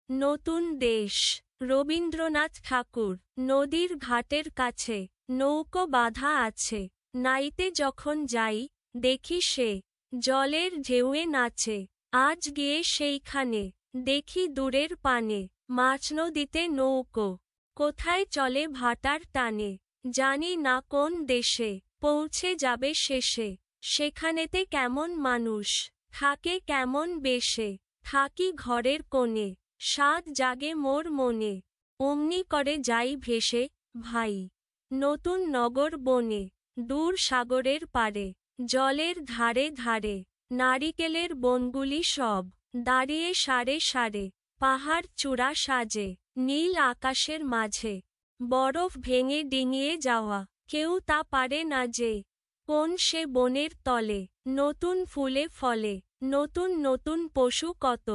নতুন দেশ। রবীন্দ্রনাথ ঠাকুর। নদীর ঘাটের কাছে নৌকো বাঁধা আছে, নাইতে যখন যাই দেখি সে জলের ঢেউয়ে নাচে। আজ গিয়ে সেইখানে দেখি দূরের পানে মাছ নদীতে নৌকো, কোথায় চলে ভাটার টানে। জানি না কোন দেশে পৌঁছে যাবে শেষে, সেখানেতে কেমন মানুষ থাকে কেমন বেশে। থাকি ঘরের কোণে, স্বাদ জাগে মোর মনে, অমনি করে যাই ভেসে ভাই নতুন নগর বনে। দূর সাগরের পারে জলের ধারে ধারে নারিকেলের বনগুলি সব দাঁড়িয়ে সারে সারে। পাহাড় চূড়া সাজে নীল আকাশের মাঝে, বরফ ভেঙে ডিঙিয়ে যাওয়া কেউ তা পারে না যে। কোন সে বনের তলে নতুন ফুলে ফলে, নতুন নতুন পশু কত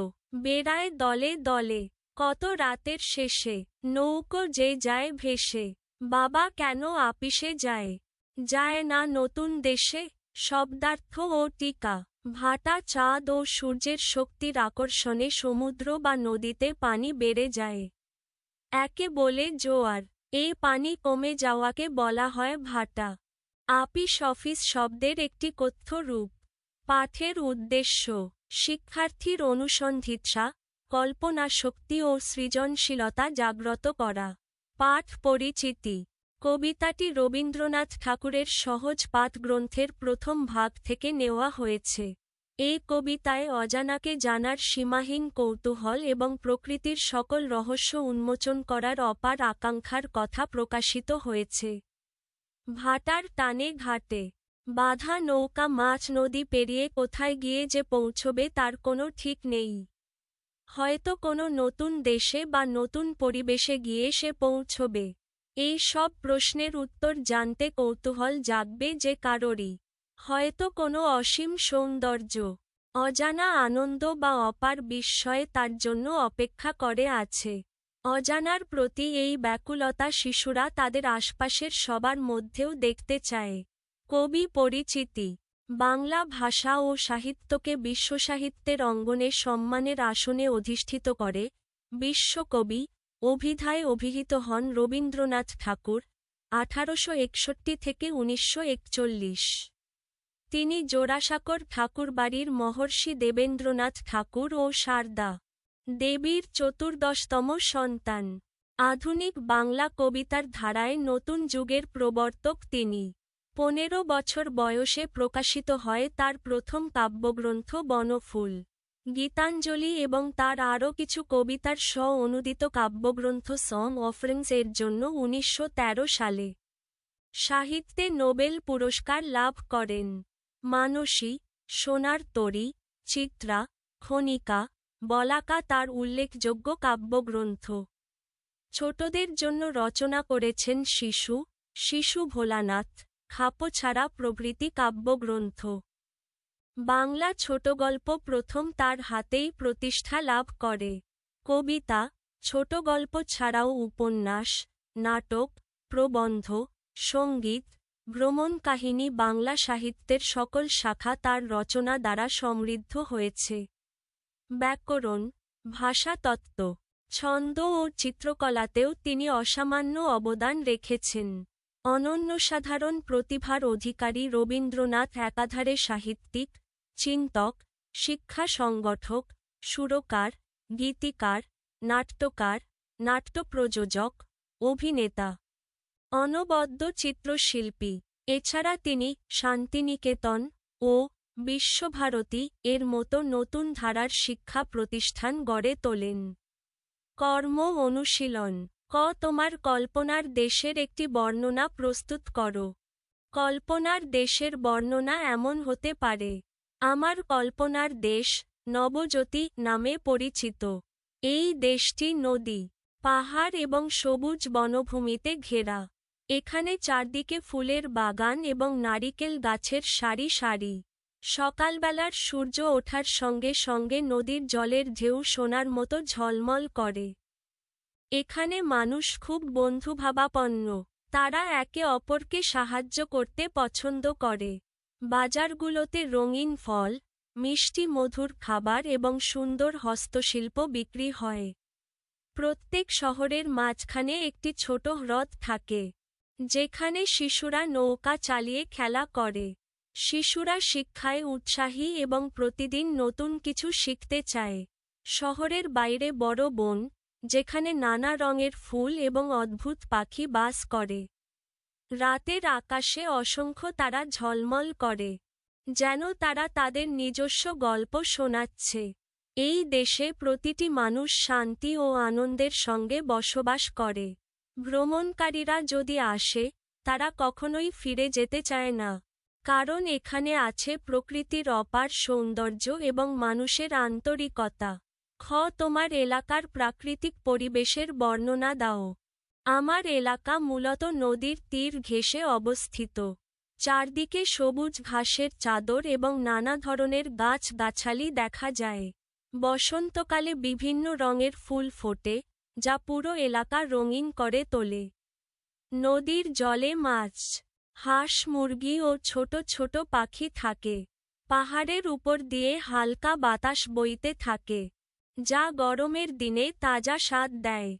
বেড়ায় দলে দলে। কত রাতের শেষে নৌকো যে যায় ভেসে, বাবা কেন আপিসে যায়, যায় না নতুন দেশে। শব্দার্থ ও টিকা। ভাটা চাঁদ ও সূর্যের শক্তির আকর্ষণে সমুদ্র বা নদীতে পানি বেড়ে যায়, একে বলে জোয়ার। এ পানি কমে যাওয়াকে বলা হয় ভাটা। আপিস অফিস শব্দের একটি কথ্য রূপ। পাঠের উদ্দেশ্য শিক্ষার্থীর অনুসন্ধিৎসা, কল্পনাশক্তি ও সৃজনশীলতা জাগ্রত করা। পাঠ পরিচিতি। কবিতাটি রবীন্দ্রনাথ ঠাকুরের সহজ পাঠ গ্রন্থের প্রথম ভাগ থেকে নেওয়া হয়েছে। এই কবিতায় অজানাকে জানার সীমাহীন কৌতূহল এবং প্রকৃতির সকল রহস্য উন্মোচন করার অপার আকাঙ্ক্ষার কথা প্রকাশিত হয়েছে। ভাটার টানে ঘাটে বাঁধা নৌকা মাছ নদী পেরিয়ে কোথায় গিয়ে যে পৌঁছবে তার কোনো ঠিক নেই। হয়তো কোনো নতুন দেশে বা নতুন পরিবেশে গিয়ে সে পৌঁছবে। এই সব প্রশ্নের উত্তর জানতে কৌতূহল জাগবে যে কারোরই। হয়তো কোনো অসীম সৌন্দর্য, অজানা আনন্দ বা অপার বিস্ময়ে তার জন্য অপেক্ষা করে আছে। অজানার প্রতি এই ব্যাকুলতা শিশুরা তাদের আশপাশের সবার মধ্যেও দেখতে চায়। কবি পরিচিতি। বাংলা ভাষা ও সাহিত্যকে বিশ্বসাহিত্যের অঙ্গনে সম্মানের আসনে অধিষ্ঠিত করে বিশ্বকবি অভিধায় অভিহিত হন রবীন্দ্রনাথ ঠাকুর, 1861 থেকে 1941। তিনি জোড়াসাঁকোর ঠাকুরবাড়ির মহর্ষি দেবেন্দ্রনাথ ঠাকুর ও শারদা দেবীর চতুর্দশতম সন্তান। আধুনিক বাংলা কবিতার ধারায় নতুন যুগের প্রবর্তক তিনি। 15 বছর বয়সে প্রকাশিত হয় তার প্রথম কাব্যগ্রন্থ বনফুল, গীতাঞ্জলি এবং তার আরও কিছু কবিতার স্ব-অনুদিত কাব্যগ্রন্থ সং অফারিংস এর জন্য 1913 সালে। সাহিত্যে নোবেল পুরস্কার লাভ করেন। মানসী, সোনার তরী, চিত্রা, খনিকা, বলাকা তার উল্লেখযোগ্য কাব্যগ্রন্থ। ছোটদের জন্য রচনা করেছেন শিশু, শিশু ভোলানাথ, খাপছাড়া প্রভৃতি কাব্যগ্রন্থ। বাংলা ছোটগল্প প্রথম তার হাতেই প্রতিষ্ঠা লাভ করে। কবিতা, ছোটগল্প ছাড়াও উপন্যাস, নাটক, প্রবন্ধ, সঙ্গীত, ভ্রমণ কাহিনী বাংলা সাহিত্যের সকল শাখা তার রচনা দ্বারা সমৃদ্ধ হয়েছে। ব্যাকরণ, ভাষাতত্ত্ব, ছন্দ ও চিত্রকলাতেও তিনি অসামান্য অবদান রেখেছেন। অনন্যসাধারণ প্রতিভার অধিকারী রবীন্দ্রনাথ একাধারে সাহিত্যিক, চিন্তক, শিক্ষা সংগঠক, সুরকার, গীতিকার, নাট্যকার, নাট্যপ্রযোজক, অভিনেতা, অনবদ্য চিত্রশিল্পী। এছাড়া তিনি শান্তিনিকেতন ও বিশ্বভারতী এর মতো নতুন ধারার শিক্ষা প্রতিষ্ঠান গড়ে তোলেন। কর্ম অনুশীলন। তোমার কল্পনার দেশের একটি বর্ণনা প্রস্তুত করো। কল্পনার দেশের বর্ণনা এমন হতে পারে: আমার কল্পনার দেশ নবজ্যোতি নামে পরিচিত। এই দেশটি নদী, পাহাড় এবং সবুজ বনভূমিতে ঘেরা। এখানে চারদিকে ফুলের বাগান এবং নারিকেল গাছের সারি সারি। সকালবেলার সূর্য ওঠার সঙ্গে সঙ্গে নদীর জলের ঢেউ সোনার মতো ঝলমল করে। এখানে মানুষ খুব বন্ধুভাবাপন্ন। তারা একে অপরকে সাহায্য করতে পছন্দ করে। বাজারগুলোতে রঙিন ফল, মিষ্টি মধুর খাবার এবং সুন্দর হস্তশিল্প বিক্রি হয়। প্রত্যেক শহরের মাঝখানে একটি ছোট হ্রদ থাকে, যেখানে শিশুরা নৌকা চালিয়ে খেলা করে। শিশুরা শিক্ষায় উৎসাহী এবং প্রতিদিন নতুন কিছু শিখতে চায়। শহরের বাইরে বড় বন, যেখানে নানা রঙের ফুল এবং অদ্ভুত পাখি বাস করে। রাতের আকাশে অসংখ্য তারা ঝলমল করে, যেন তারা তাদের নিজস্ব গল্প শোনাচ্ছে। এই দেশে প্রতিটি মানুষ শান্তি ও আনন্দের সঙ্গে বসবাস করে। ভ্রমণকারীরা যদি আসে, তারা কখনোই ফিরে যেতে চায় না, কারণ এখানে আছে প্রকৃতির অপার সৌন্দর্য এবং মানুষের আন্তরিকতা। তোমার এলাকার প্রাকৃতিক পরিবেশের বর্ণনা দাও। আমার এলাকা মূলত নদীর তীর ঘেঁষে অবস্থিত। চারদিকে সবুজ ঘাসের চাদর এবং নানা ধরনের গাছ-গাছালি দেখা যায়। বসন্তকালে বিভিন্ন রঙের ফুল ফোটে, যা পুরো এলাকা রঙিন করে তোলে। নদীর জলে মাছ, হাঁস, মুরগি ও ছোট ছোট পাখি থাকে। পাহাড়ের উপর দিয়ে হালকা বাতাস বইতে থাকে, যা গরমের দিনে তাজা স্বাদ দেয়।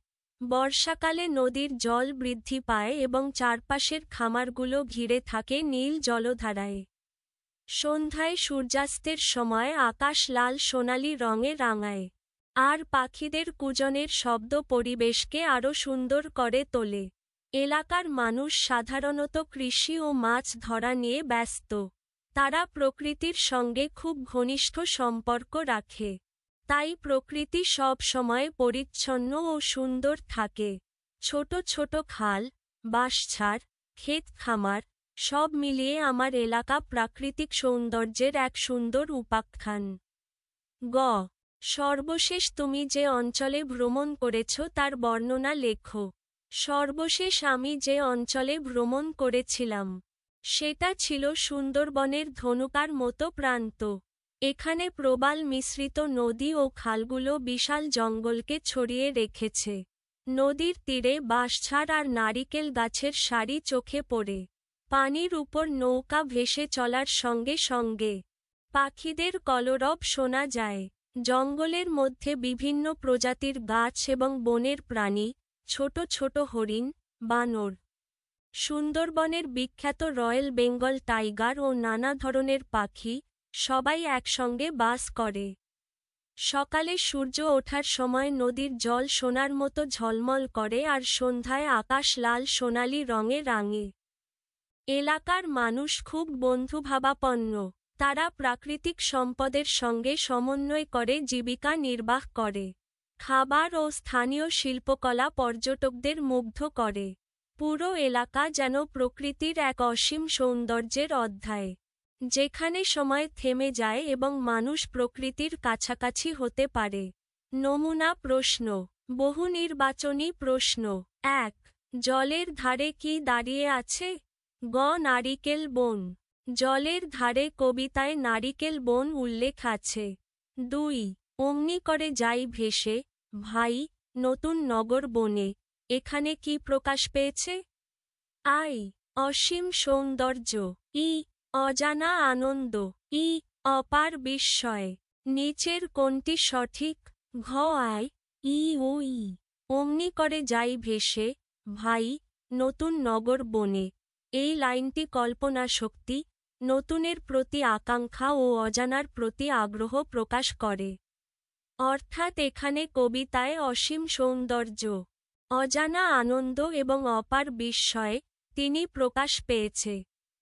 বর্ষাকালে নদীর জল বৃদ্ধি পায় এবং চারপাশের খামারগুলো ঘিরে থাকে নীল জলধারায়। সন্ধ্যায় সূর্যাস্তের সময় আকাশ লাল সোনালি রঙে রাঙায়, আর পাখিদের কুজনের শব্দ পরিবেশকে আরও সুন্দর করে তোলে। এলাকার মানুষ সাধারণত কৃষি ও মাছ ধরা নিয়ে ব্যস্ত। তারা প্রকৃতির সঙ্গে খুব ঘনিষ্ঠ সম্পর্ক রাখে, তাই প্রকৃতি সব সময় পরিচ্ছন্ন ও সুন্দর থাকে। ছোট ছোট খাল, বাঁশঝাড়, ক্ষেত খামার, সব মিলিয়ে আমার এলাকা প্রাকৃতিক সৌন্দর্যের এক সুন্দর উপাখ্যান। সর্বশেষ তুমি যে অঞ্চলে ভ্রমণ করেছ তার বর্ণনা লেখো। সর্বশেষ আমি যে অঞ্চলে ভ্রমণ করেছিলাম, সেটা ছিল সুন্দরবনের ধনুকার মতো প্রান্ত। এখানে প্রবাল মিশ্রিত নদী ও খালগুলো বিশাল জঙ্গলকে ছড়িয়ে রেখেছে। নদীর তীরে বাঁশঝাড় আর নারিকেল গাছের সারি চোখে পড়ে। পানির উপর নৌকা ভেসে চলার সঙ্গে সঙ্গে পাখিদের কলরব শোনা যায়। জঙ্গলের মধ্যে বিভিন্ন প্রজাতির গাছ এবং বনের প্রাণী, ছোট ছোট হরিণ, বানর, সুন্দরবনের বিখ্যাত রয়্যাল বেঙ্গল টাইগার ও নানা ধরনের পাখি, সবাই একসঙ্গে বাস করে। সকালে সূর্য ওঠার সময় নদীর জল সোনার মতো ঝলমল করে আর সন্ধ্যায় আকাশ লাল সোনালি রঙে রাঙে। এলাকার মানুষ খুব বন্ধুভাবাপন্ন। তারা প্রাকৃতিক সম্পদের সঙ্গে সমন্বয় করে জীবিকা নির্বাহ করে। খাবার ও স্থানীয় শিল্পকলা পর্যটকদের মুগ্ধ করে। পুরো এলাকা যেন প্রকৃতির এক অসীম সৌন্দর্যের অধ্যায়, যেখানে সময় থেমে যায় এবং মানুষ প্রকৃতির কাছাকাছি হতে পারে। নমুনা প্রশ্ন, বহু নির্বাচনী প্রশ্ন। ১. জলের ধারে কি দাঁড়িয়ে আছে? নারিকেল বন। জলের ধারে কবিতায় নারিকেল বন উল্লেখ আছে। ২. অমনি করে যাই ভেসে, ভাই, নতুন নগর বনে, এখানে কি প্রকাশ পেয়েছে? অসীম সৌন্দর্য। অজানা আনন্দ। অপার বিস্ময়। নিচের কোনটি সঠিক? অমনি করে যাই ভেসে, ভাই, নতুন নগর বনে। এই লাইনটি কল্পনা শক্তি, নতুনের প্রতি আকাঙ্ক্ষা ও অজানার প্রতি আগ্রহ প্রকাশ করে। অর্থাৎ এখানে কবিতায় অসীম সৌন্দর্য, অজানা আনন্দ এবং অপার বিস্ময় তিনি প্রকাশ পেয়েছে।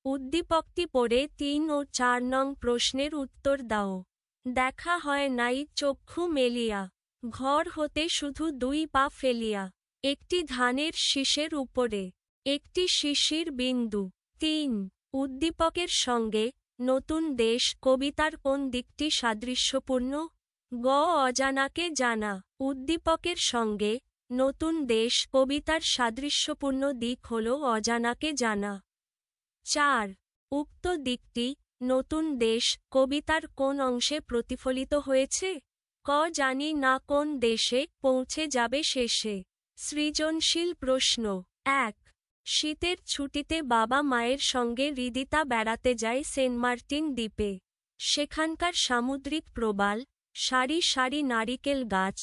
উদ্দীপকটি পড়ে ৩ ও ৪ নং প্রশ্নের উত্তর দাও। দেখা হয় নাই চক্ষু মেলিয়া, ঘর হতে শুধু ২ পা ফেলিয়া, একটি ধানের শীষের উপরে, একটি শিশির বিন্দু। ৩. উদ্দীপকের সঙ্গে নতুন দেশ কবিতার কোন দিকটি সাদৃশ্যপূর্ণ? অজানাকে জানা। উদ্দীপকের সঙ্গে নতুন দেশ কবিতার সাদৃশ্যপূর্ণ দিক হল অজানাকে জানা। ৪. উক্ত দিকটি নতুন দেশ কবিতার কোন অংশে প্রতিফলিত হয়েছে? জানি না কোন দেশে পৌঁছে যাবে শেষে। সৃজনশীল প্রশ্ন। ১. শীতের ছুটিতে বাবা মায়ের সঙ্গে হৃদিতা বেড়াতে যায় সেন্ট মার্টিন দ্বীপে। সেখানকার সামুদ্রিক প্রবাল, সারি সারি নারিকেল গাছ,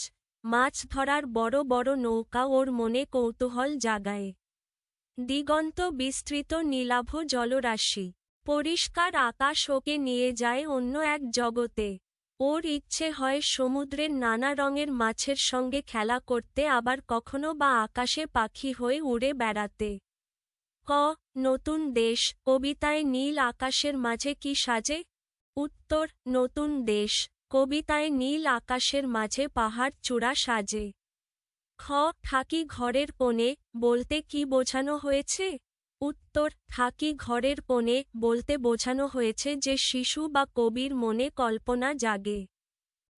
মাছ ধরার বড় বড় নৌকা ওর মনে কৌতূহল জাগায়। দিগন্ত বিস্তৃত নীলাভ জলরাশি, পরিষ্কার আকাশ ওকে নিয়ে যায় অন্য এক জগতে। ওর ইচ্ছে হয় সমুদ্রের নানা রঙের মাছের সঙ্গে খেলা করতে, আবার কখনো বা আকাশে পাখি হয়ে উড়ে বেড়াতে। ক. নতুন দেশ কবিতায় নীল আকাশের মাঝে কি সাজে? উত্তর: নতুন দেশ কবিতায় নীল আকাশের মাঝে পাহাড় চূড়া সাজে। খ. থাকি ঘরের কোণে বলতে কি বোঝানো হয়েছে? উত্তর: থাকি ঘরের কোণে বলতে বোঝানো হয়েছে যে শিশু বা কবির মনে কল্পনা জাগে,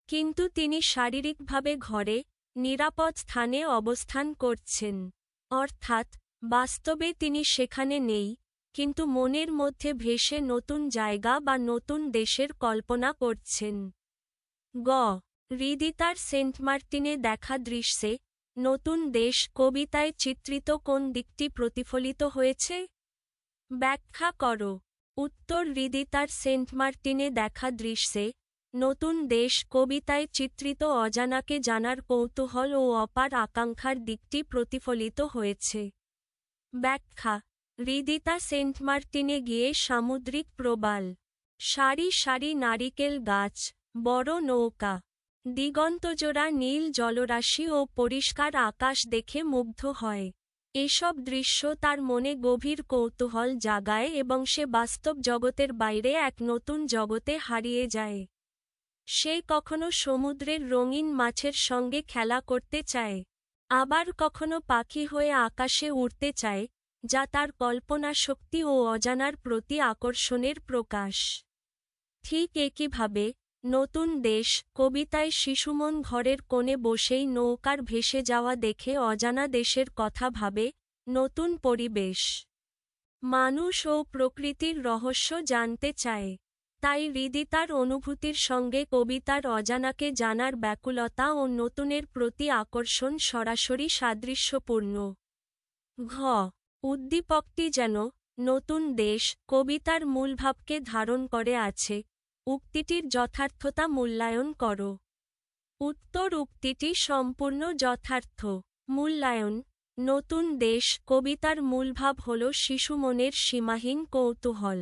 কিন্তু তিনি শারীরিকভাবে ঘরে, নিরাপদ স্থানে অবস্থান করছেন। অর্থাৎ বাস্তবে তিনি সেখানে নেই, কিন্তু মনের মধ্যে ভেসে নতুন জায়গা বা নতুন দেশের কল্পনা করছেন। গ. হৃদিতার সেন্ট মার্টিনে দেখা দৃশ্যে নতুন দেশ কবিতায় চিত্রিত কোন দিকটি প্রতিফলিত হয়েছে? ব্যাখ্যা করো। উত্তর: হৃদিতার সেন্ট মার্টিনে দেখা দৃশ্যে নতুন দেশ কবিতায় চিত্রিত অজানাকে জানার কৌতূহল ও অপার আকাঙ্ক্ষার দিকটি প্রতিফলিত হয়েছে। ব্যাখ্যা: হৃদিতা সেন্ট মার্টিনে গিয়ে সামুদ্রিক প্রবাল, সারি সারি নারিকেল গাছ, বড় নৌকা, দিগন্তজোড়া নীল জলরাশি ও পরিষ্কার আকাশ দেখে মুগ্ধ হয়। এসব দৃশ্য তার মনে গভীর কৌতূহল জাগায় এবং সে বাস্তব জগতের বাইরে এক নতুন জগতে হারিয়ে যায়। সে কখনো সমুদ্রের রঙিন মাছের সঙ্গে খেলা করতে চায়, আবার কখনো পাখি হয়ে আকাশে উড়তে চায়, যা তার কল্পনাশক্তি ও অজানার প্রতি আকর্ষণের প্রকাশ। ঠিক একইভাবে নতুন দেশ কবিতায় শিশুমন ঘরের কোণে বসেই নৌকার ভেসে যাওয়া দেখে অজানা দেশের কথা ভাবে, নতুন পরিবেশ, মানুষ ও প্রকৃতির রহস্য জানতে চায়। তাই হৃদিতার অনুভূতির সঙ্গে কবিতার অজানাকে জানার ব্যাকুলতা ও নতুনের প্রতি আকর্ষণ সরাসরি সাদৃশ্যপূর্ণ। ঘ. উদ্দীপকটি যেন নতুন দেশ কবিতার মূল ভাবকে ধারণ করে আছে, উক্তিটির যথার্থতা মূল্যায়ন করো। উত্তর: উক্তিটি সম্পূর্ণ যথার্থ। মূল্যায়ন: নতুন দেশ কবিতার মূলভাব হল শিশুমনের সীমাহীন কৌতূহল,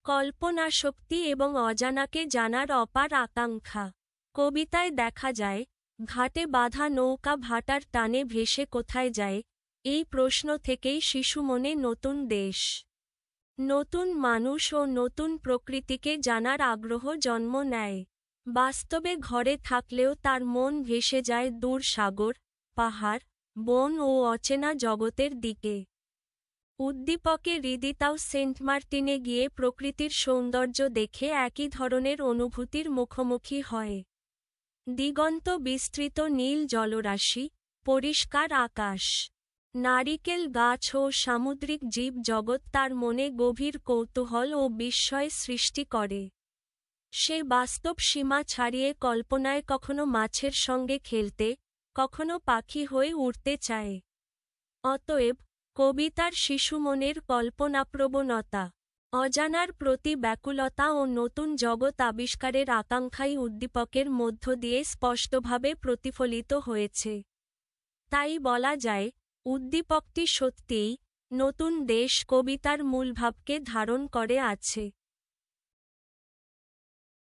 কল্পনাশক্তি এবং অজানাকে জানার অপার আকাঙ্ক্ষা। কবিতায় দেখা যায়, ঘাটে বাঁধা নৌকা ভাটার টানে ভেসে কোথায় যায়, এই প্রশ্ন থেকেই শিশুমনে নতুন দেশ, নতুন মানুষ ও নতুন প্রকৃতিকে জানার আগ্রহ জন্ম নেয়। বাস্তবে ঘরে থাকলেও তার মন ভেসে যায় দূর সাগর, পাহাড়, বন ও অচেনা জগতের দিকে। উদ্দীপকে হৃদিতাও সেন্ট মার্টিনে গিয়ে প্রকৃতির সৌন্দর্য দেখে একই ধরনের অনুভূতির মুখোমুখি হয়। দিগন্ত বিস্তৃত নীল জলরাশি, পরিষ্কার আকাশ, নারিকেল গাছ ও সামুদ্রিক জীব জগৎ তার মনে গভীর কৌতূহল ও বিস্ময় সৃষ্টি করে। সে বাস্তব সীমা ছাড়িয়ে কল্পনায় কখনো মাছের সঙ্গে খেলতে, কখনো পাখি হয়ে উড়তে চায়। অতএব কবিতার শিশুমনের কল্পনাপ্রবণতা, অজানার প্রতি ব্যাকুলতা ও নতুন জগৎ আবিষ্কারের আকাঙ্ক্ষাই উদ্দীপকের মধ্য দিয়ে স্পষ্টভাবে প্রতিফলিত হয়েছে। তাই বলা যায়, উদ্দীপকটি সত্যিই নতুন দেশ কবিতার মূল ভাবকে ধারণ করে আছে।